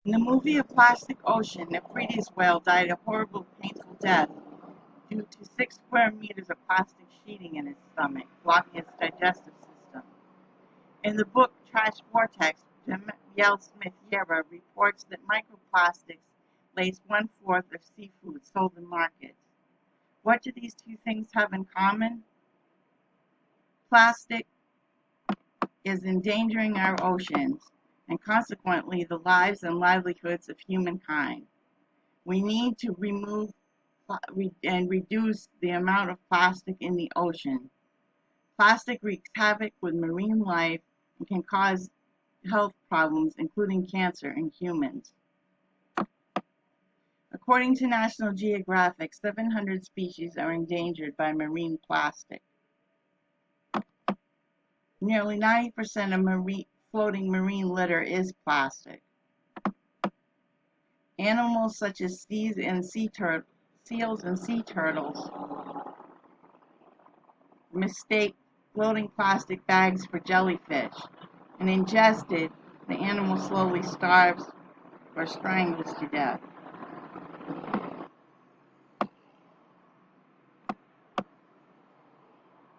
In the movie A Plastic Ocean, Nephrides whale died a horrible, painful death due to 6 square meters of plastic sheeting in its stomach, blocking its digestive system. In the book Trash Vortex, Danielle Smith Yera reports that microplastics lace 1/4 of seafood sold in markets. What do these two things have in common? Plastic is endangering our oceans and consequently the lives and livelihoods of humankind. We need to remove and reduce the amount of plastic in the ocean. Plastic wreaks havoc with marine life and can cause health problems, including cancer in humans. According to National Geographic, 700 species are endangered by marine plastic. Nearly 90% of floating marine litter is plastic. Animals such as seals and sea turtles mistake floating plastic bags for jellyfish, and ingested, the animal slowly starves or strangles to death.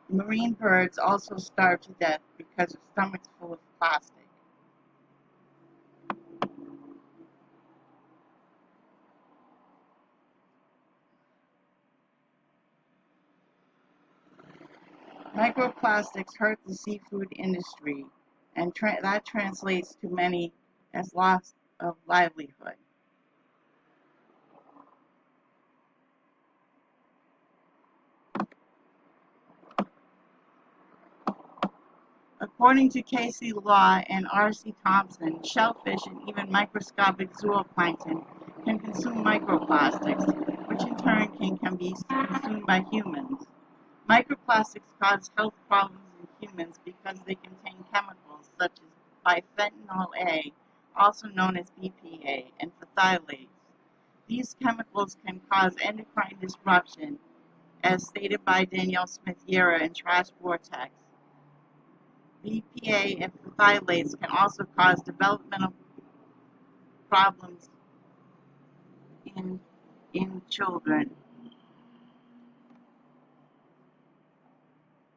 Marine birds also starve to death because their stomachs full of plastic. Microplastics hurt the seafood industry, and that translates to many as loss of livelihood. According to Casey Law and R.C. Thompson, shellfish and even microscopic zooplankton can consume microplastics, which in turn can be consumed by humans. Microplastics cause health problems in humans because they contain chemicals such as biphenyl A, also known as BPA, and phthalates. These chemicals can cause endocrine disruption, as stated by Danielle Smith Yera in Trash Vortex. BPA and phthalates can also cause developmental problems in children.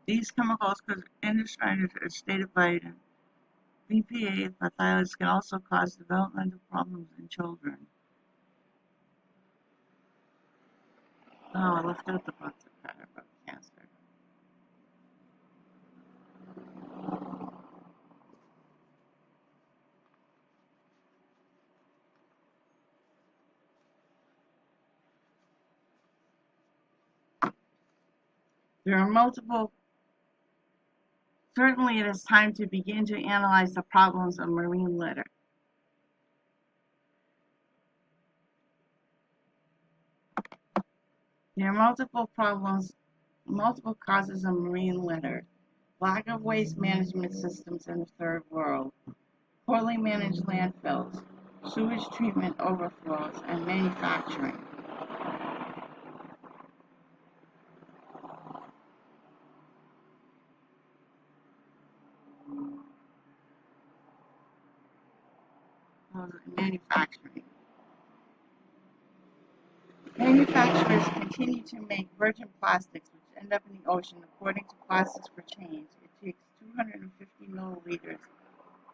These chemicals cause endocrine, as stated by BPA and phthalates can also cause developmental problems in children. Oh, I left out the part about cancer. There are multiple. Certainly, it is time to begin to analyze the problems of marine litter. There are multiple causes of marine litter. Lack of waste management systems in the third world, poorly managed landfills, sewage treatment overflows, and manufacturing. Manufacturing. Manufacturers continue to make virgin plastics which end up in the ocean. According to Plastics for Change, it takes 250 milliliters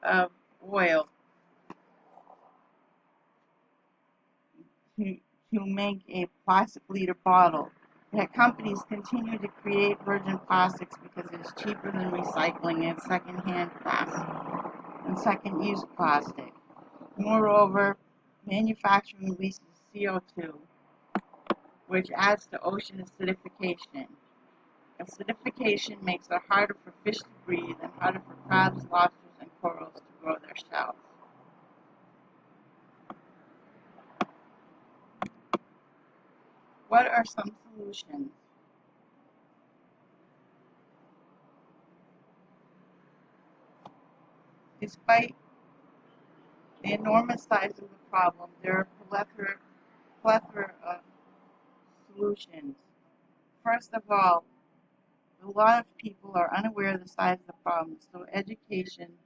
of oil to make a plastic liter bottle. Yet companies continue to create virgin plastics because it is cheaper than recycling and second-hand plastic and second-use plastic. Moreover, manufacturing releases CO2, which adds to ocean acidification. Acidification makes it harder for fish to breathe and harder for crabs, lobsters, and corals to grow their shells. What are some solutions? Despite the enormous size of the problem, there are a plethora of solutions. First of all, a lot of people are unaware of the size of the problem, so education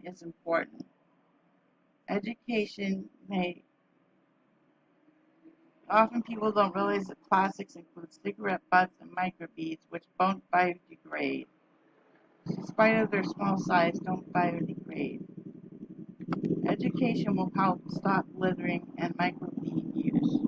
is important. Education may often people don't realize that plastics include cigarette butts and microbeads which don't biodegrade. Despite of their small size, don't biodegrade. Education will help stop littering and microbead use.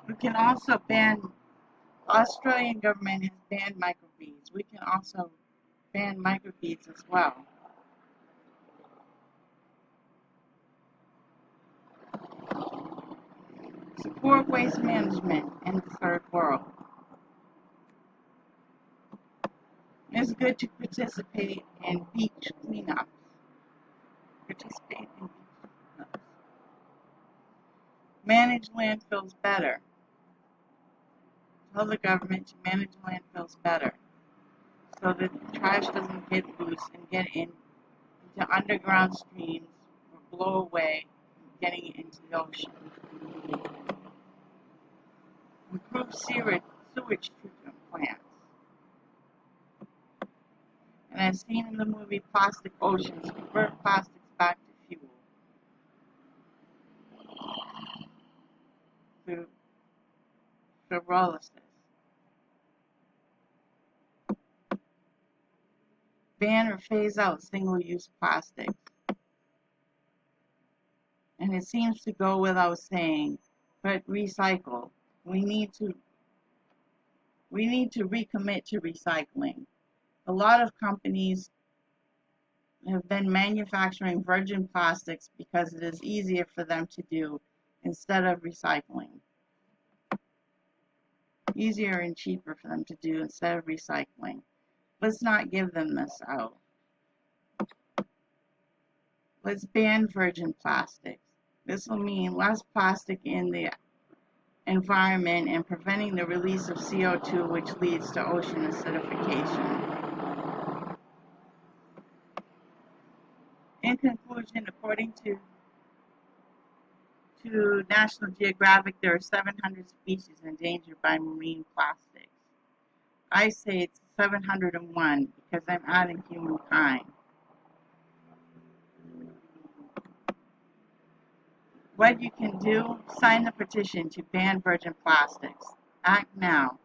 We can also ban, Australian government has banned microbeads. We can also ban microbeads as well. Support waste management in the third world. It's good to participate in beach cleanups. Participate in beach cleanups. Manage landfills better. Tell the government to manage landfills better so that trash doesn't get loose and get into underground streams or blow away, getting into the ocean. Improve sewage treatment plants. And as seen in the movie Plastic Oceans, convert plastics back to fuel through pyrolysis. Ban or phase out single-use plastics. And it seems to go without saying, but recycle. We need to recommit to recycling. A lot of companies have been manufacturing virgin plastics because it is easier for them to do instead of recycling. Easier and cheaper for them to do instead of recycling. Let's not give them this out. Let's ban virgin plastics. This will mean less plastic in the environment and preventing the release of CO2, which leads to ocean acidification. In conclusion, according to National Geographic, there are 700 species endangered by marine plastics. I say it's 701 because I'm adding humankind. What you can do, sign the petition to ban virgin plastics. Act now.